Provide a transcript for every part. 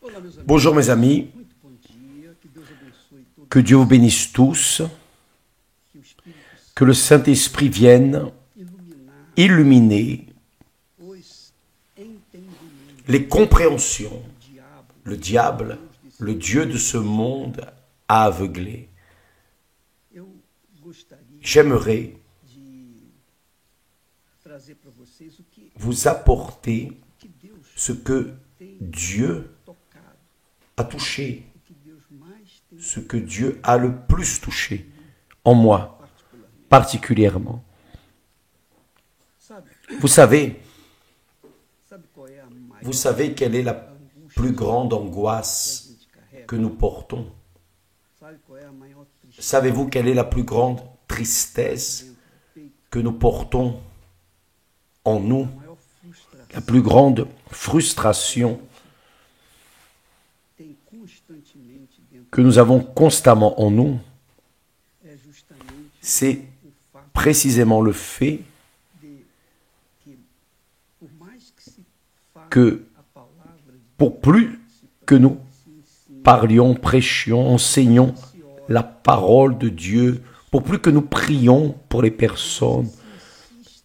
Olá, meus amigos. Bonjour mes amis, Muito bom dia. Que Deus abençoe todos. que Dieu vous bénisse tous, Que o Espírito Santo que le Saint-Esprit vienne iluminar illuminer os entendimentos les compréhensions. do diabo, Le diable, le Dieu de ce monde, a aveuglé. eu gostaria J'aimerais de trazer para vocês o que vous apporter Deus ce que tem Dieu tocado, a touché, o que Deus mais tem ce que Dieu a le plus touché en moi, particularmente. particulièrement. Sabe Vous savez qual é a maior vous savez quelle est la angústia plus grande que a angoisse gente carrega? que nous portons? Sabe qual é a maior tristeza Savez-vous quelle est la plus grande tristesse dentro do peito? que nous portons en nous? A maior frustração La plus grande frustration tem constantemente dentro que nous avons constamment en nous, é justamente c'est o fato précisément le fait de que, por mais que se fale que a palavra de pour plus que nous se ensine, parlions, prêchions, enseignions la parole de Dieu, pour plus que nous prions pour les personnes,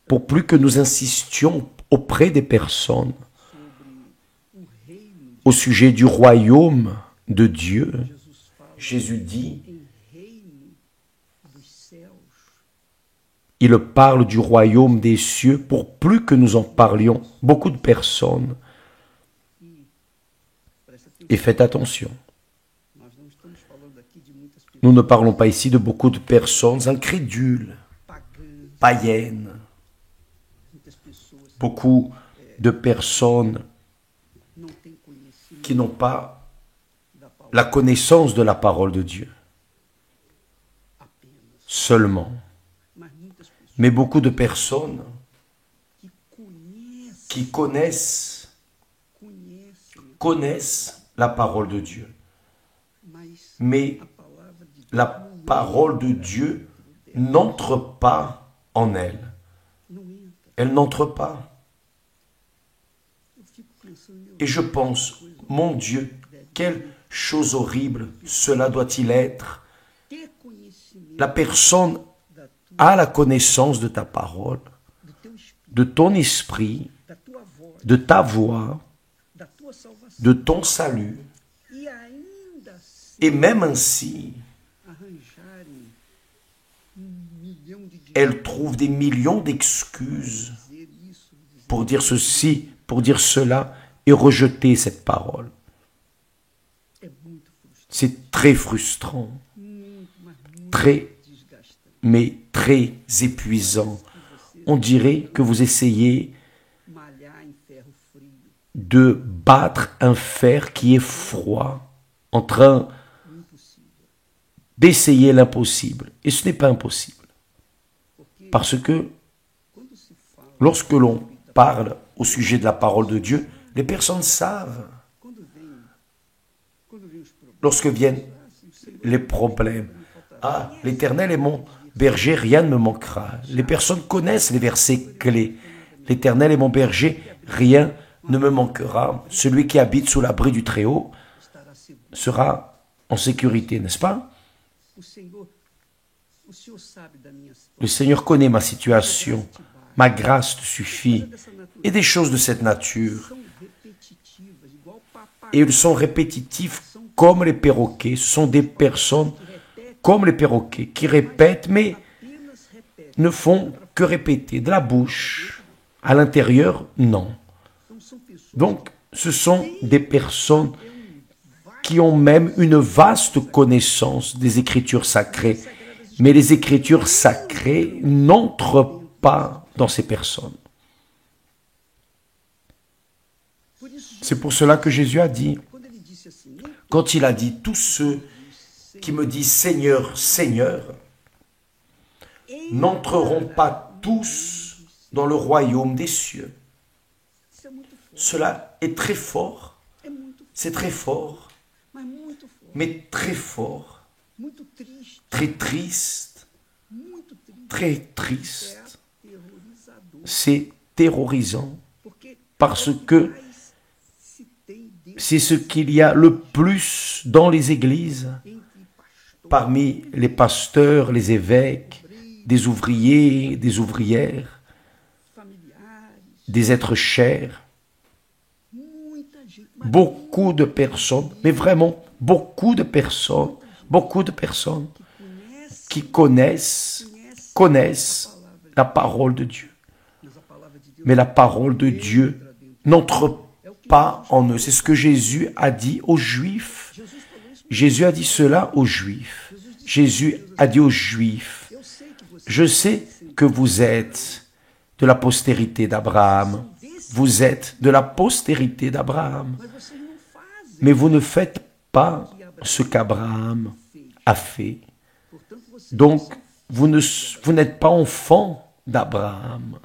pour plus que nous insistions auprès des personnes sobre o reino au sujet du royaume de Dieu, de Jesus fala Jésus dit, em reino dos céus, il parle du royaume des cieux, pour plus que nous en parlions, beaucoup de personnes, presta atenção, et faites attention. nós não estamos falando aqui de muitas pessoas Nous ne parlons pas ici de beaucoup de personnes incrédules, pagãs, païennes, muitas pessoas beaucoup de personnes não têm conhecimento qui n'ont pas da palavra la connaissance de la parole de Dieu apenas, seulement, mas muitas pessoas mais beaucoup de personnes que qui connaissent la parole de Dieu. mas Mais a palavra de la parole de Dieu n'entre pas en elle. não entra. Elle n'entre pas. Eu fico pensando, meu Et je pense, mon Dieu, quelle chose horrible cela doit-il être. ter conhecimento La personne da a la connaissance de ta parole, do teu espírito, de ton esprit, da tua voz, de ta voix, da tua salvação, de ton salut, e ainda assim et même ainsi, arranjarem milhão de dinheiro elle trouve des millions d'excuses dizer isso, dizer pour dire ceci, pour dire cela, et rejeter cette parole. é muito frustrante, C'est très frustrant, muito, mas muito très, desgastante. mais très épuisant. On dirait que vous essayez Malhar em ferro frio, de battre un fer qui est froid, en train impossível. d'essayer l'impossible. Et ce n'est pas impossible. Porque Parce que quando se fala, lorsque l'on parle au sujet de la parole de Dieu, les personnes savent. quando vem os problemas, Lorsque viennent o Senhor les problèmes, ah, l'Éternel est mon berger, rien ne me manquera. Les personnes connaissent les versets clés. L'Éternel est mon berger, rien ne me manquera. Celui qui habite sous l'abri du Très-Haut estará seguro. sera en sécurité, n'est-ce pas? O Senhor sabe da minha situação. Le Seigneur connaît ma situation. Ma grâce te suffit. Dessa natureza Et des choses de cette nature. são repetitivas, igual papai Et ils sont répétitifs comme les perroquets. Ce sont des personnes que repete, comme les perroquets qui répètent, mais apenas repete. ne font que répéter. De la bouche, à l'intérieur, non. Então são pessoas Donc, ce sont des personnes qui ont même une vaste connaissance des Écritures sacrées. Mais les Écritures sacrées n'entrent pas dans ces personnes. por isso, C'est pour cela que Jésus a dit, quando ele disse assim, nem quand il a dit, tous ceux qui me disent Seigneur, Seigneur, n'entreront pas tous dans le royaume des cieux. isso é muito forte, Cela est très fort, é muito, c'est très fort, mas muito forte, mais très fort, muito triste, très triste, muito triste, très é triste. aterrorizador, C'est terrorisant porque parce que mais se tem Deus c'est ce qu'il y a le plus dans les églises, parmi les pasteurs, les évêques, des ouvriers, des ouvrières, des êtres chers. Beaucoup de personnes, mais vraiment beaucoup de personnes qui connaissent la parole de Dieu. Mais la parole de Dieu n'entre pas en eux. C'est ce que Jésus a dit aux Juifs. Jésus a dit cela aux Juifs. Jésus a dit aux Juifs, je sais que vous êtes de la postérité d'Abraham. Vous êtes de la postérité d'Abraham. Mais vous ne faites pas ce qu'Abraham a fait. Donc, vous n'êtes pas enfant d'Abraham.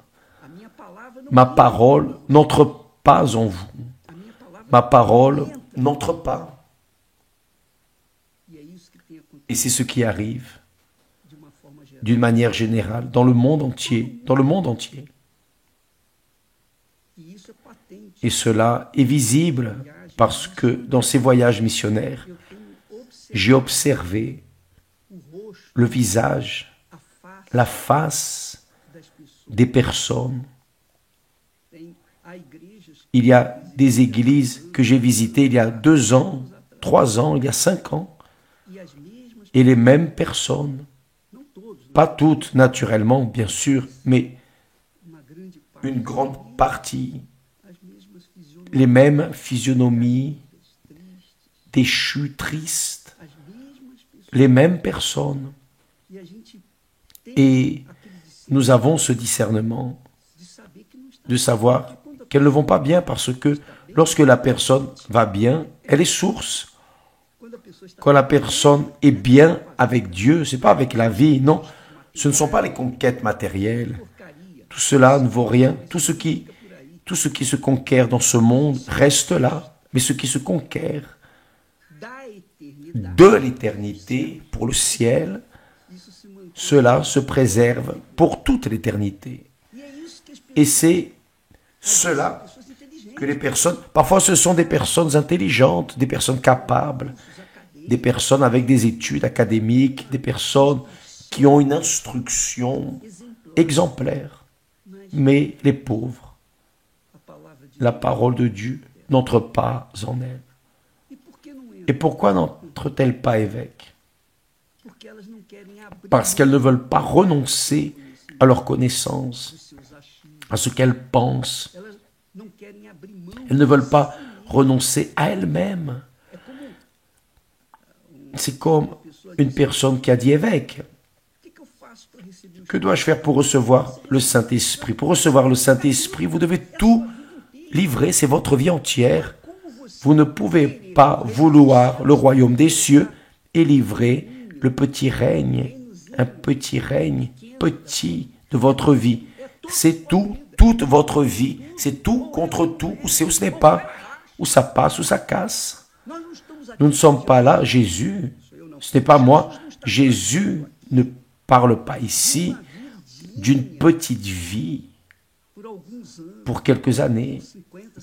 Ma parole n'entre pas en vous. Ma parole n'entre pas. Et c'est ce qui arrive d'une manière générale dans le monde entier. Et cela est visible parce que dans ces voyages missionnaires, j'ai observé le visage, la face des personnes. Il y a des églises que j'ai visitées il y a 2 ans, 3 ans, il y a 5 ans, et les mêmes personnes, pas toutes naturellement, bien sûr, mais une grande partie, les mêmes physionomies, déchues, tristes, les mêmes personnes. Et nous avons ce discernement de savoir qu'elles ne vont pas bien parce que lorsque la personne va bien, elle est source. Quand la personne est bien avec Dieu, ce n'est pas avec la vie, non. Ce ne sont pas les conquêtes matérielles. Tout cela ne vaut rien. Tout ce qui se conquiert dans ce monde reste là. Mais ce qui se conquiert de l'éternité pour le ciel, cela se préserve pour toute l'éternité. Et c'est cela que les personnes, parfois ce sont des personnes intelligentes, des personnes capables, des personnes avec des études académiques, des personnes qui ont une instruction exemplaire. Mais les pauvres, la parole de Dieu n'entre pas en elles. Et pourquoi n'entre-t-elle pas évêque? Parce qu'elles ne veulent pas renoncer à leur connaissance, à ce qu'elles pensent. Elles ne veulent pas renoncer à elles-mêmes. C'est comme une personne qui a dit évêque. Que dois-je faire pour recevoir le Saint-Esprit? Pour recevoir le Saint-Esprit, vous devez tout livrer, c'est votre vie entière. Vous ne pouvez pas vouloir le royaume des cieux et livrer le petit règne, un petit règne, petit de votre vie. C'est tout, toute votre vie. C'est tout contre tout, ou c'est ou ce n'est pas, ou ça passe ou ça casse. Nous ne sommes pas là, Jésus, ce n'est pas moi. Jésus ne parle pas ici d'une petite vie pour quelques années,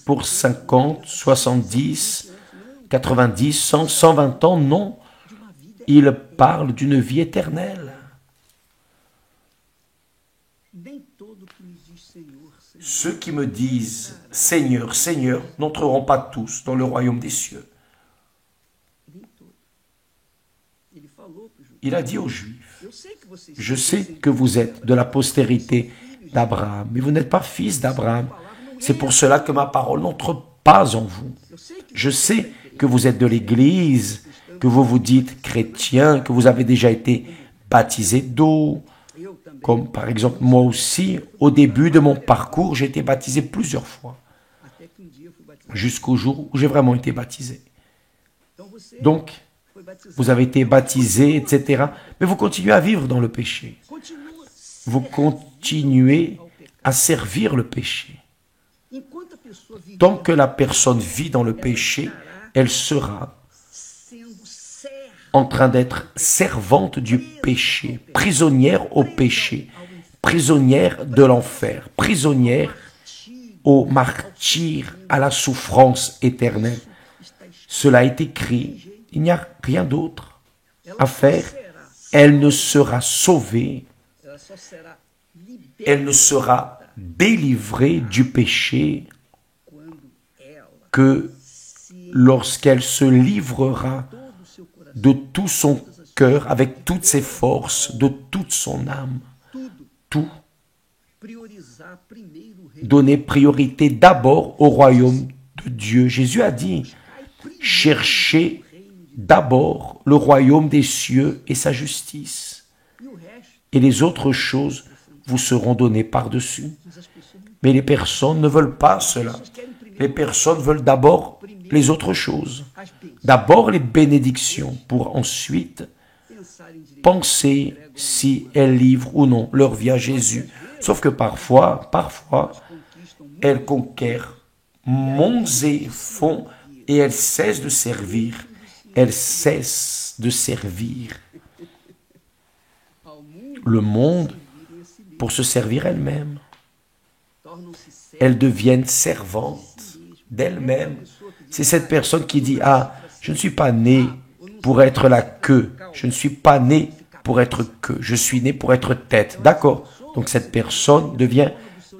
pour 50, 70, 90, 100, 120 ans, non. Il parle d'une vie éternelle. Ceux qui me disent « Seigneur, Seigneur » n'entreront pas tous dans le royaume des cieux. Il a dit aux Juifs, « Je sais que vous êtes de la postérité d'Abraham, mais vous n'êtes pas fils d'Abraham. C'est pour cela que ma parole n'entre pas en vous. Je sais que vous êtes de l'Église, que vous vous dites chrétien, que vous avez déjà été baptisé d'eau. Comme par exemple, moi aussi, au début de mon parcours, j'ai été baptisé plusieurs fois, jusqu'au jour où j'ai vraiment été baptisé. Donc, vous avez été baptisé, etc. Mais vous continuez à vivre dans le péché. Vous continuez à servir le péché. Tant que la personne vit dans le péché, elle sera en train d'être servante du péché, prisonnière au péché, prisonnière de l'enfer, prisonnière au martyre, à la souffrance éternelle. cela est écrit. Il n'y a rien d'autre à faire. Elle ne sera sauvée, elle ne sera délivrée du péché que lorsqu'elle se livrera de tout son cœur, avec toutes ses forces, de toute son âme, tout, donner priorité d'abord au royaume de Dieu. Jésus a dit, cherchez d'abord le royaume des cieux et sa justice, et les autres choses vous seront données par-dessus. Mais les personnes ne veulent pas cela. Les personnes veulent d'abord les autres choses, d'abord les bénédictions, pour ensuite penser si elles livrent ou non leur vie à Jésus. Sauf que parfois, elles conquièrent monts et fonds et elles cessent de servir. Elles cessent de servir le monde pour se servir elles-mêmes. Elles deviennent servantes d'elles-mêmes. C'est cette personne qui dit, ah, je ne suis pas né pour être la queue. Je ne suis pas né pour être queue. Je suis né pour être tête. D'accord. Donc cette personne devient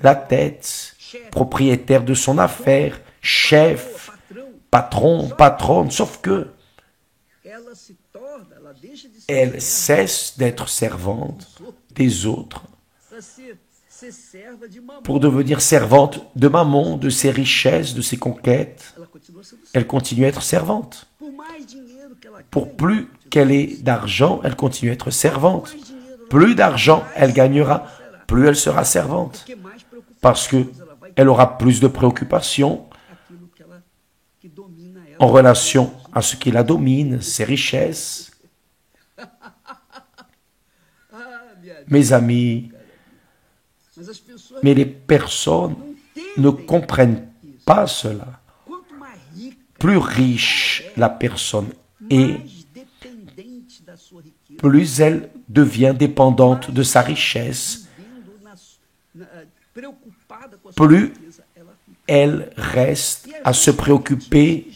la tête, propriétaire de son affaire, chef, patron, patronne. Sauf que elle cesse d'être servante des autres pour devenir servante de mammon, de ses richesses, de ses conquêtes. Elle continue à être servante. Pour plus qu'elle ait d'argent, elle continue à être servante. Plus d'argent elle gagnera, plus elle sera servante. Parce qu'elle aura plus de préoccupations en relation à ce qui la domine, ses richesses. Mes amis, mais les personnes ne comprennent pas cela. Plus riche la personne est, plus elle devient dépendante de sa richesse, plus elle reste à se préoccuper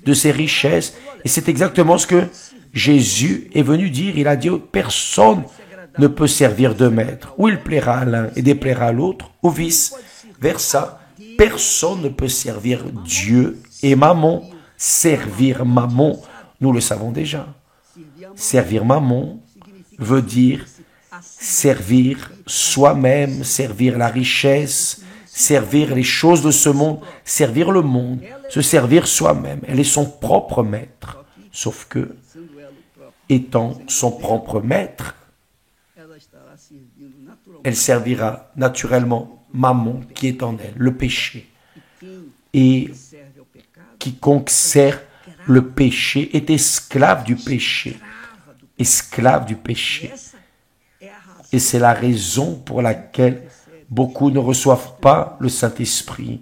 de ses richesses. Et c'est exactement ce que Jésus est venu dire. Il a dit, personne ne peut servir de maître. Ou il plaira à l'un et déplaira à l'autre, ou vice-versa. Personne ne peut servir Dieu et Mammon. Servir Mammon, nous le savons déjà. Servir Mammon veut dire servir soi-même, servir la richesse, servir les choses de ce monde, servir le monde, se servir soi-même. Elle est son propre maître. Sauf que, étant son propre maître, elle servira naturellement Mammon qui est en elle, le péché. Et quiconque sert le péché est esclave du péché. Esclave du péché. Et c'est la raison pour laquelle beaucoup ne reçoivent pas le Saint-Esprit.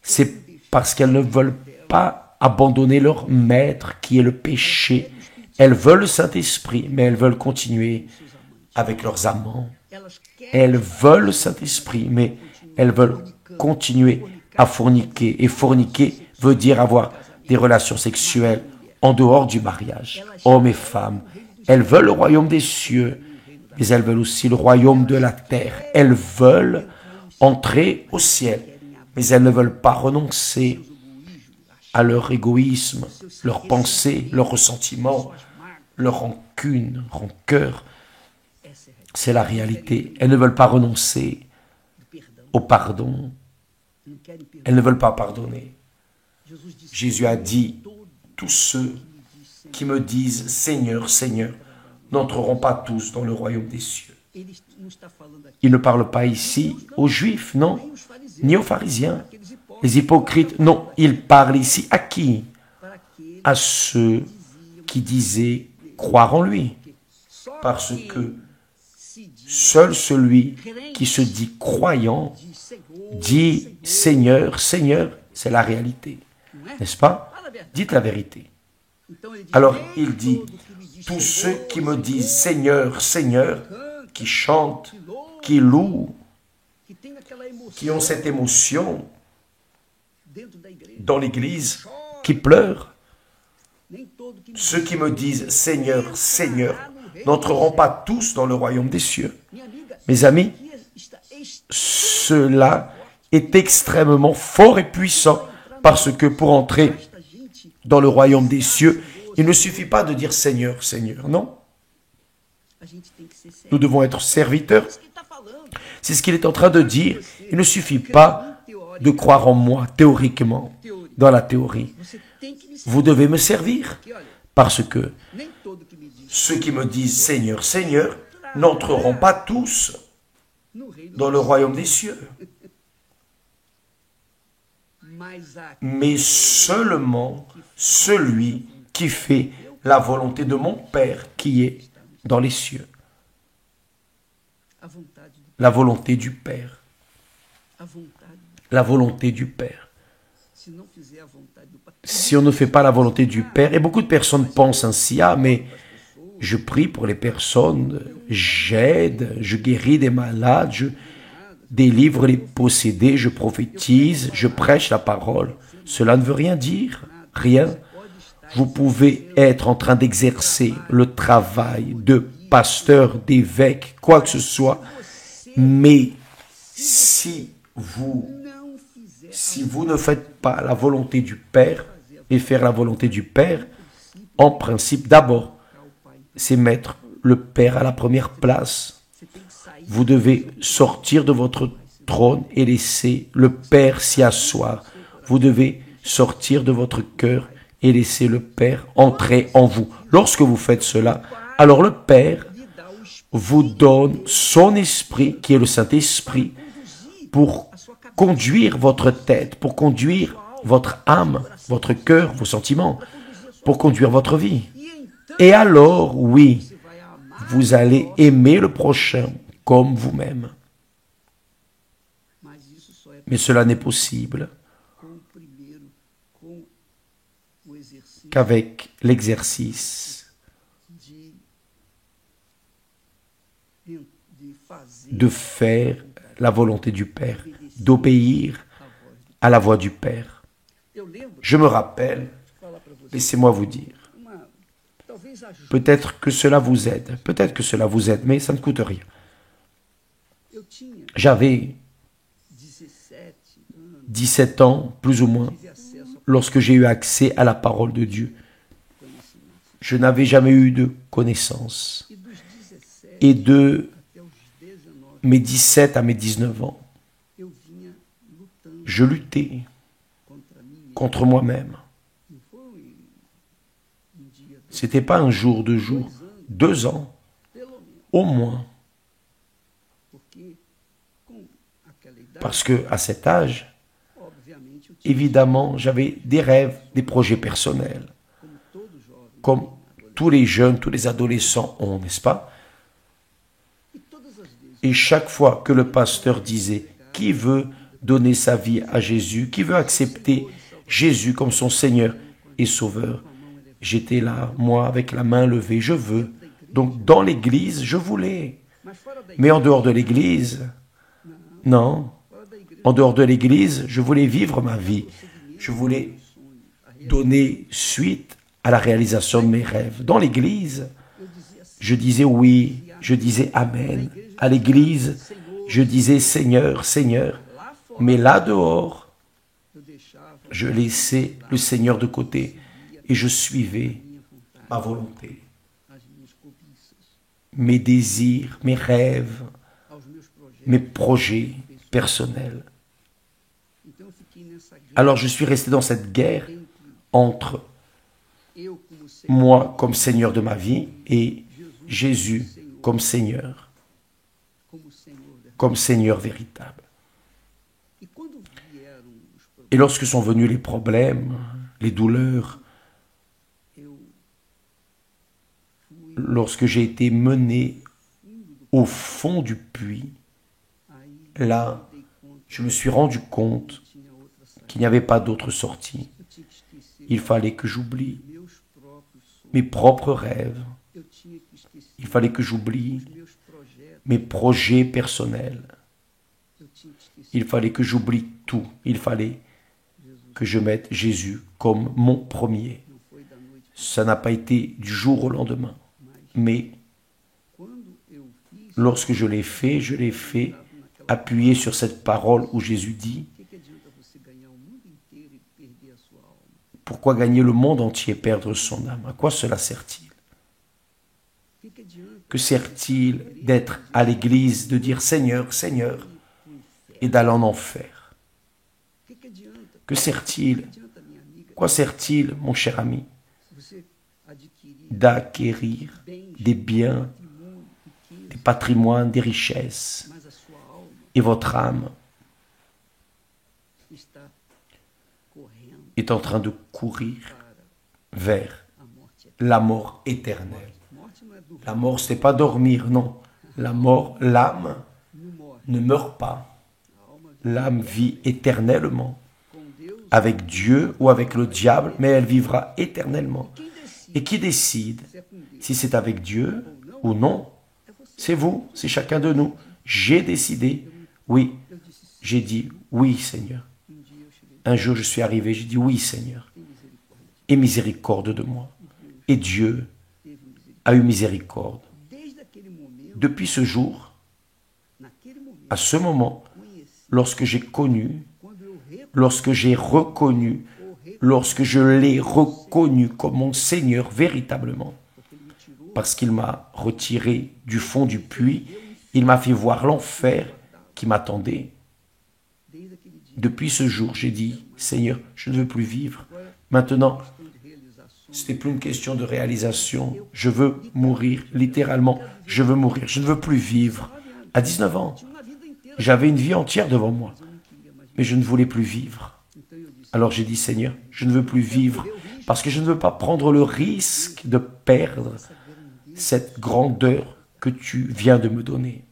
C'est parce qu'elles ne veulent pas abandonner leur maître qui est le péché. Elles veulent le Saint-Esprit, mais elles veulent continuer avec leurs amants. Elles veulent le Saint-Esprit, mais elles veulent continuer à forniquer. Et forniquer veut dire avoir des relations sexuelles en dehors du mariage. Hommes et femmes, elles veulent le royaume des cieux, mais elles veulent aussi le royaume de la terre. Elles veulent entrer au ciel, mais elles ne veulent pas renoncer à leur égoïsme, leurs pensées, leurs ressentiments, leur rancune, rancœur. C'est la réalité. Elles ne veulent pas renoncer au pardon. Elles ne veulent pas pardonner. Jésus a dit, tous ceux qui me disent Seigneur, Seigneur, n'entreront pas tous dans le royaume des cieux. Il ne parle pas ici aux Juifs, non, ni aux pharisiens, les hypocrites, non. Il parle ici à qui? À ceux qui disaient croire en lui. Parce que seul celui qui se dit croyant dit Seigneur, Seigneur, c'est la réalité. N'est-ce pas? Dites la vérité. Alors il dit, tous ceux qui me disent Seigneur, Seigneur, qui chantent, qui louent, qui ont cette émotion dans l'église, qui pleurent, Ceux qui me disent Seigneur, Seigneur, n'entreront pas tous dans le royaume des cieux. Mes amis, cela est extrêmement fort et puissant parce que pour entrer dans le royaume des cieux, il ne suffit pas de dire Seigneur, Seigneur, non. Nous devons être serviteurs. C'est ce qu'il est en train de dire. Il ne suffit pas de croire en moi théoriquement, dans la théorie. Vous devez me servir parce que ceux qui me disent Seigneur, Seigneur n'entreront pas tous dans le royaume des cieux, mais seulement celui qui fait la volonté de mon Père qui est dans les cieux. La volonté du Père. La volonté du Père. Si on ne fait pas la volonté du Père, et beaucoup de personnes pensent ainsi, ah mais je prie pour les personnes, j'aide, je guéris des malades, je délivre les possédés, je prophétise, je prêche la parole. Cela ne veut rien dire, rien. Vous pouvez être en train d'exercer le travail de pasteur, d'évêque, quoi que ce soit, mais si vous ne faites pas la volonté du Père, et faire la volonté du Père, en principe, d'abord, c'est mettre le Père à la première place. Vous devez sortir de votre trône et laisser le Père s'y asseoir. Vous devez sortir de votre cœur et laisser le Père entrer en vous. Lorsque vous faites cela, alors le Père vous donne son esprit, qui est le Saint-Esprit, pour conduire votre tête, pour conduire votre âme, votre cœur, vos sentiments, pour conduire votre vie. Et alors, oui, vous allez aimer le prochain comme vous-même. Mais cela n'est possible qu'avec l'exercice de faire la volonté du Père, d'obéir à la voix du Père. Je me rappelle, laissez-moi vous dire, peut-être que cela vous aide, mais ça ne coûte rien. J'avais 17 ans, plus ou moins, lorsque j'ai eu accès à la parole de Dieu. Je n'avais jamais eu de connaissance. Et de mes 17 à mes 19 ans, je luttais contre moi-même. Ce n'était pas un jour, 2 jours, 2 ans, au moins. Parce qu'à cet âge, évidemment, j'avais des rêves, des projets personnels, comme tous les jeunes, tous les adolescents ont, n'est-ce pas? Et chaque fois que le pasteur disait, qui veut donner sa vie à Jésus, qui veut accepter Jésus comme son Seigneur et Sauveur, j'étais là, moi, avec la main levée, je veux. Donc, dans l'église, je voulais. Mais en dehors de l'église, non. En dehors de l'église, je voulais vivre ma vie. Je voulais donner suite à la réalisation de mes rêves. Dans l'église, je disais oui, je disais Amen. À l'église, je disais Seigneur, Seigneur. Mais là dehors, je laissais le Seigneur de côté et je suivais ma volonté, mes désirs, mes rêves, mes projets personnels. Alors je suis resté dans cette guerre entre moi comme Seigneur de ma vie et Jésus comme Seigneur véritable. Et lorsque sont venus les problèmes, les douleurs, lorsque j'ai été mené au fond du puits, là, je me suis rendu compte qu'il n'y avait pas d'autre sortie. Il fallait que j'oublie mes propres rêves. Il fallait que j'oublie mes projets personnels. Il fallait que j'oublie tout. Il fallait que je mette Jésus comme mon premier. Ça n'a pas été du jour au lendemain. Mais lorsque je l'ai fait appuyé sur cette parole où Jésus dit: pourquoi gagner le monde entier et perdre son âme? À quoi cela sert-il? Que sert-il d'être à l'église, de dire Seigneur, Seigneur, et d'aller en enfer? Que sert-il? Quoi sert-il, mon cher ami, d'acquérir des biens, des patrimoines, des richesses, et votre âme est en train de courir vers la mort éternelle? La mort, ce n'est pas dormir, non. La mort, l'âme ne meurt pas. L'âme vit éternellement, avec Dieu ou avec le diable, mais elle vivra éternellement. Et qui décide si c'est avec Dieu ou non? C'est vous, c'est chacun de nous. J'ai décidé, oui, j'ai dit oui, Seigneur. Un jour, je suis arrivé, j'ai dit oui, Seigneur. Aie miséricorde de moi. Et Dieu a eu miséricorde. Depuis ce jour, à ce moment, lorsque j'ai connu, lorsque j'ai reconnu, lorsque je l'ai reconnu comme mon Seigneur véritablement, parce qu'il m'a retiré du fond du puits, il m'a fait voir l'enfer qui m'attendait. Depuis ce jour, j'ai dit, Seigneur, je ne veux plus vivre. Maintenant, ce n'est plus une question de réalisation. Je veux mourir, littéralement. Je veux mourir. Je ne veux plus vivre. À 19 ans, j'avais une vie entière devant moi, mais je ne voulais plus vivre. Alors j'ai dit, Seigneur, je ne veux plus vivre parce que je ne veux pas prendre le risque de perdre cette grandeur que tu viens de me donner.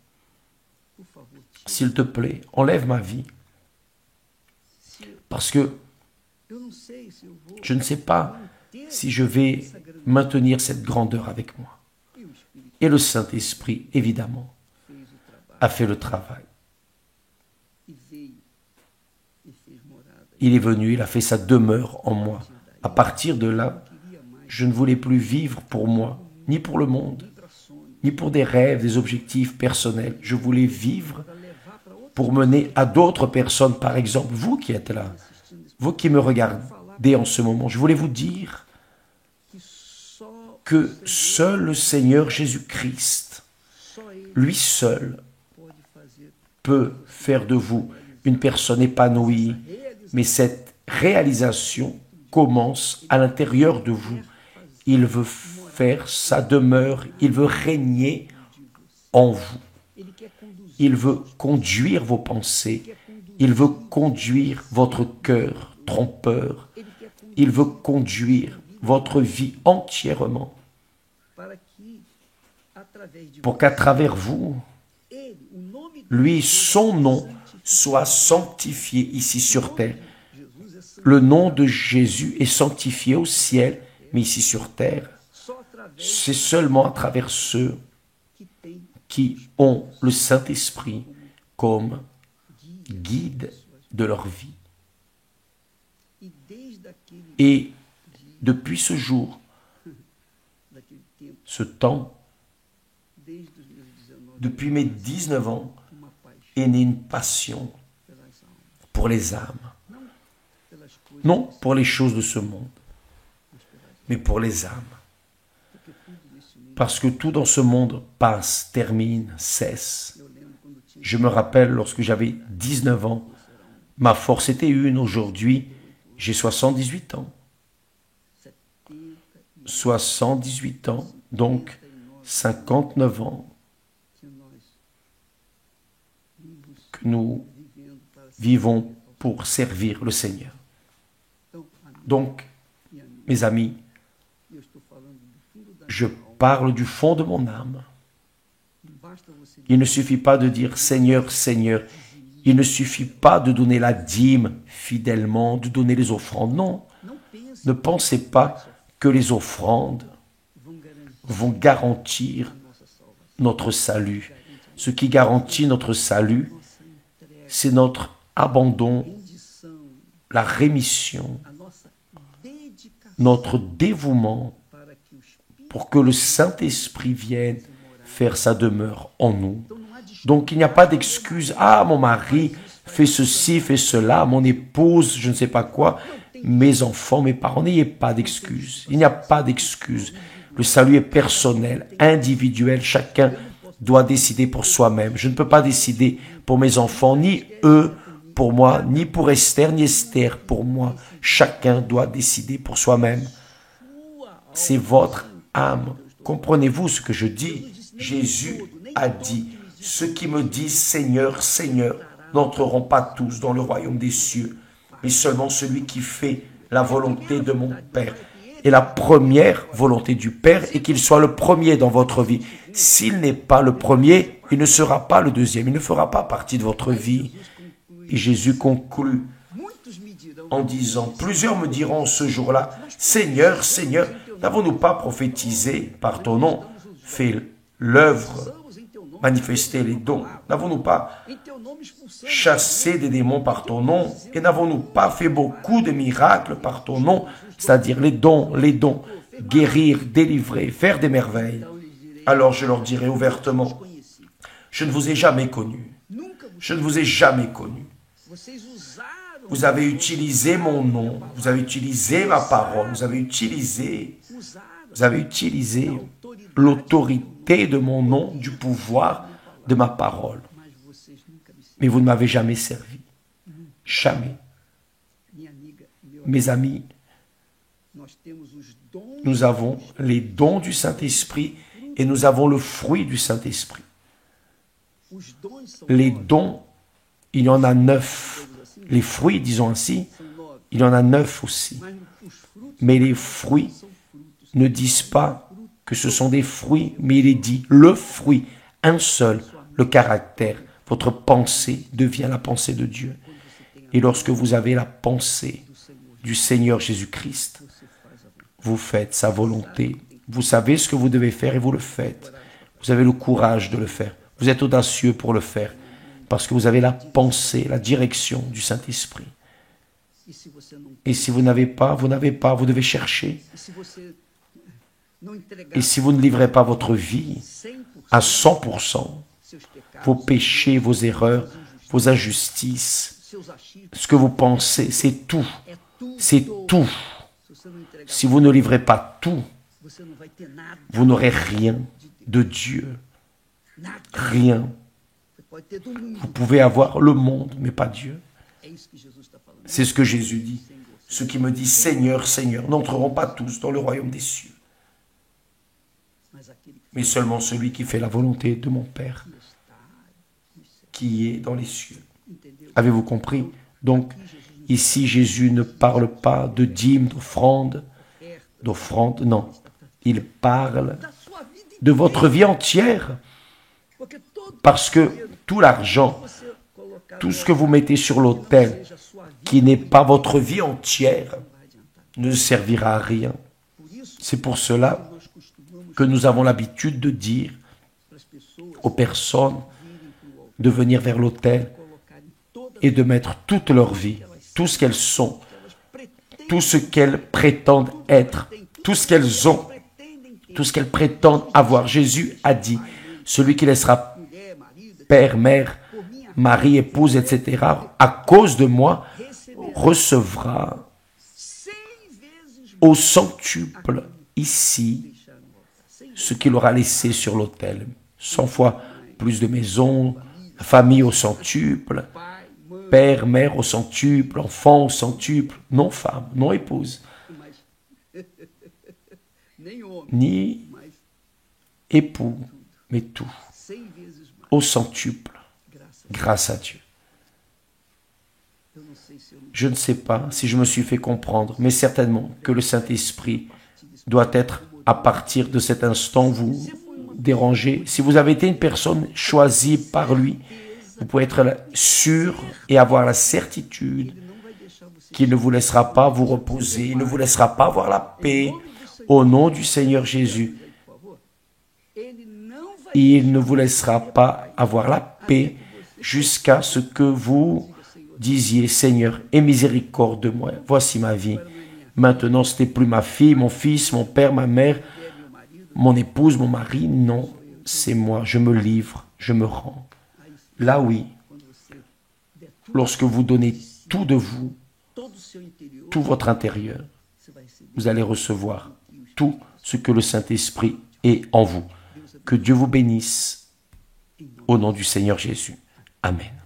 S'il te plaît, enlève ma vie. Parce que je ne sais pas si je vais maintenir cette grandeur avec moi. Et le Saint-Esprit, évidemment, a fait le travail. Il est venu, il a fait sa demeure en moi. À partir de là, je ne voulais plus vivre pour moi, ni pour le monde, ni pour des rêves, des objectifs personnels. Je voulais vivre pour mener à d'autres personnes, par exemple, vous qui êtes là, vous qui me regardez en ce moment. Je voulais vous dire que seul le Seigneur Jésus-Christ, lui seul, peut faire de vous une personne épanouie, mais cette réalisation commence à l'intérieur de vous. Il veut faire sa demeure, il veut régner en vous. Il veut conduire vos pensées, il veut conduire votre cœur trompeur, il veut conduire votre vie entièrement pour qu'à travers vous, lui, son nom, soit sanctifié ici sur terre. Le nom de Jésus est sanctifié au ciel, mais ici sur terre, c'est seulement à travers ceux qui ont le Saint-Esprit comme guide de leur vie. Et depuis ce jour, ce temps, depuis mes 19 ans, est née une passion pour les âmes. Non pour les choses de ce monde, mais pour les âmes. Parce que tout dans ce monde passe, termine, cesse. Je me rappelle lorsque j'avais 19 ans, ma force était une. Aujourd'hui, j'ai 78 ans. 78 ans, donc 59 ans que nous vivons pour servir le Seigneur. Donc, mes amis, je parle du fond de mon âme. Il ne suffit pas de dire « Seigneur, Seigneur ». Il ne suffit pas de donner la dîme fidèlement, de donner les offrandes. Non, ne pensez pas que les offrandes vont garantir notre salut. Ce qui garantit notre salut, c'est notre abandon, la rémission, notre dévouement pour que le Saint-Esprit vienne faire sa demeure en nous. Donc il n'y a pas d'excuse. Ah, mon mari fait ceci, fait cela, mon épouse, je ne sais pas quoi, mes enfants, mes parents. N'ayez pas d'excuse. Il n'y a pas d'excuse. Le salut est personnel, individuel. Chacun doit décider pour soi-même. Je ne peux pas décider pour mes enfants, ni eux pour moi, ni pour Esther, ni Esther pour moi. Chacun doit décider pour soi-même. C'est votre âme. Comprenez-vous ce que je dis? Jésus a dit, ceux qui me disent Seigneur, Seigneur, n'entreront pas tous dans le royaume des cieux, mais seulement celui qui fait la volonté de mon Père. Et la première volonté du Père est qu'il soit le premier dans votre vie. S'il n'est pas le premier, il ne sera pas le deuxième, il ne fera pas partie de votre vie. Et Jésus conclut en disant, plusieurs me diront ce jour-là, Seigneur, Seigneur, n'avons-nous pas prophétisé par ton nom, fait l'œuvre, manifesté les dons? N'avons-nous pas chassé des démons par ton nom? Et n'avons-nous pas fait beaucoup de miracles par ton nom? C'est-à-dire les dons, guérir, délivrer, faire des merveilles. Alors je leur dirai ouvertement, je ne vous ai jamais connu. Je ne vous ai jamais connu. Vous avez utilisé mon nom, vous avez utilisé ma parole, vous avez utilisé l'autorité de mon nom, du pouvoir de ma parole. Mais vous ne m'avez jamais servi. Jamais. Mes amis, nous avons les dons du Saint-Esprit et nous avons le fruit du Saint-Esprit. Les dons, il y en a 9. Les fruits, disons ainsi, il y en a 9 aussi. Mais les fruits ne disent pas que ce sont des fruits, mais il est dit le fruit, un seul, le caractère. Votre pensée devient la pensée de Dieu. Et lorsque vous avez la pensée du Seigneur Jésus-Christ, vous faites sa volonté. Vous savez ce que vous devez faire et vous le faites. Vous avez le courage de le faire. Vous êtes audacieux pour le faire. Parce que vous avez la pensée, la direction du Saint-Esprit. Et si vous n'avez pas, vous n'avez pas, vous devez chercher. Et si vous ne livrez pas votre vie à 100%, vos péchés, vos erreurs, vos injustices, ce que vous pensez, c'est tout. C'est tout. Si vous ne livrez pas tout, vous n'aurez rien de Dieu. Rien. Vous pouvez avoir le monde, mais pas Dieu. C'est ce que Jésus dit. Ceux qui me disent Seigneur, Seigneur, n'entreront pas tous dans le royaume des cieux, mais seulement celui qui fait la volonté de mon Père, qui est dans les cieux. Avez-vous compris? Donc, ici, Jésus ne parle pas de dîmes, d'offrandes, non. Il parle de votre vie entière, parce que tout l'argent, tout ce que vous mettez sur l'autel, qui n'est pas votre vie entière, ne servira à rien. C'est pour cela que nous avons l'habitude de dire aux personnes de venir vers l'autel et de mettre toute leur vie, tout ce qu'elles sont, tout ce qu'elles prétendent être, tout ce qu'elles ont, tout ce qu'elles prétendent avoir. Jésus a dit, celui qui laissera père, mère, mari, épouse, etc., à cause de moi, recevra au centuple ici ce qu'il aura laissé sur l'autel. 100 fois plus de maisons, famille au centuple, père, mère au centuple, enfant au centuple, non femme, non épouse, ni époux, mais tout, au centuple, grâce à Dieu. Je ne sais pas si je me suis fait comprendre, mais certainement que le Saint-Esprit doit être, à partir de cet instant, vous déranger. Si vous avez été une personne choisie par lui, vous pouvez être sûr et avoir la certitude qu'il ne vous laissera pas vous reposer, il ne vous laissera pas avoir la paix au nom du Seigneur Jésus. Il ne vous laissera pas avoir la paix jusqu'à ce que vous disiez, Seigneur, aie miséricorde de moi, voici ma vie, Maintenant, ce n'est plus ma fille, mon fils, mon père, ma mère, mon épouse, mon mari. Non, c'est moi. Je me livre, je me rends. Là, oui, lorsque vous donnez tout de vous, tout votre intérieur, vous allez recevoir tout ce que le Saint-Esprit est en vous. Que Dieu vous bénisse au nom du Seigneur Jésus. Amen.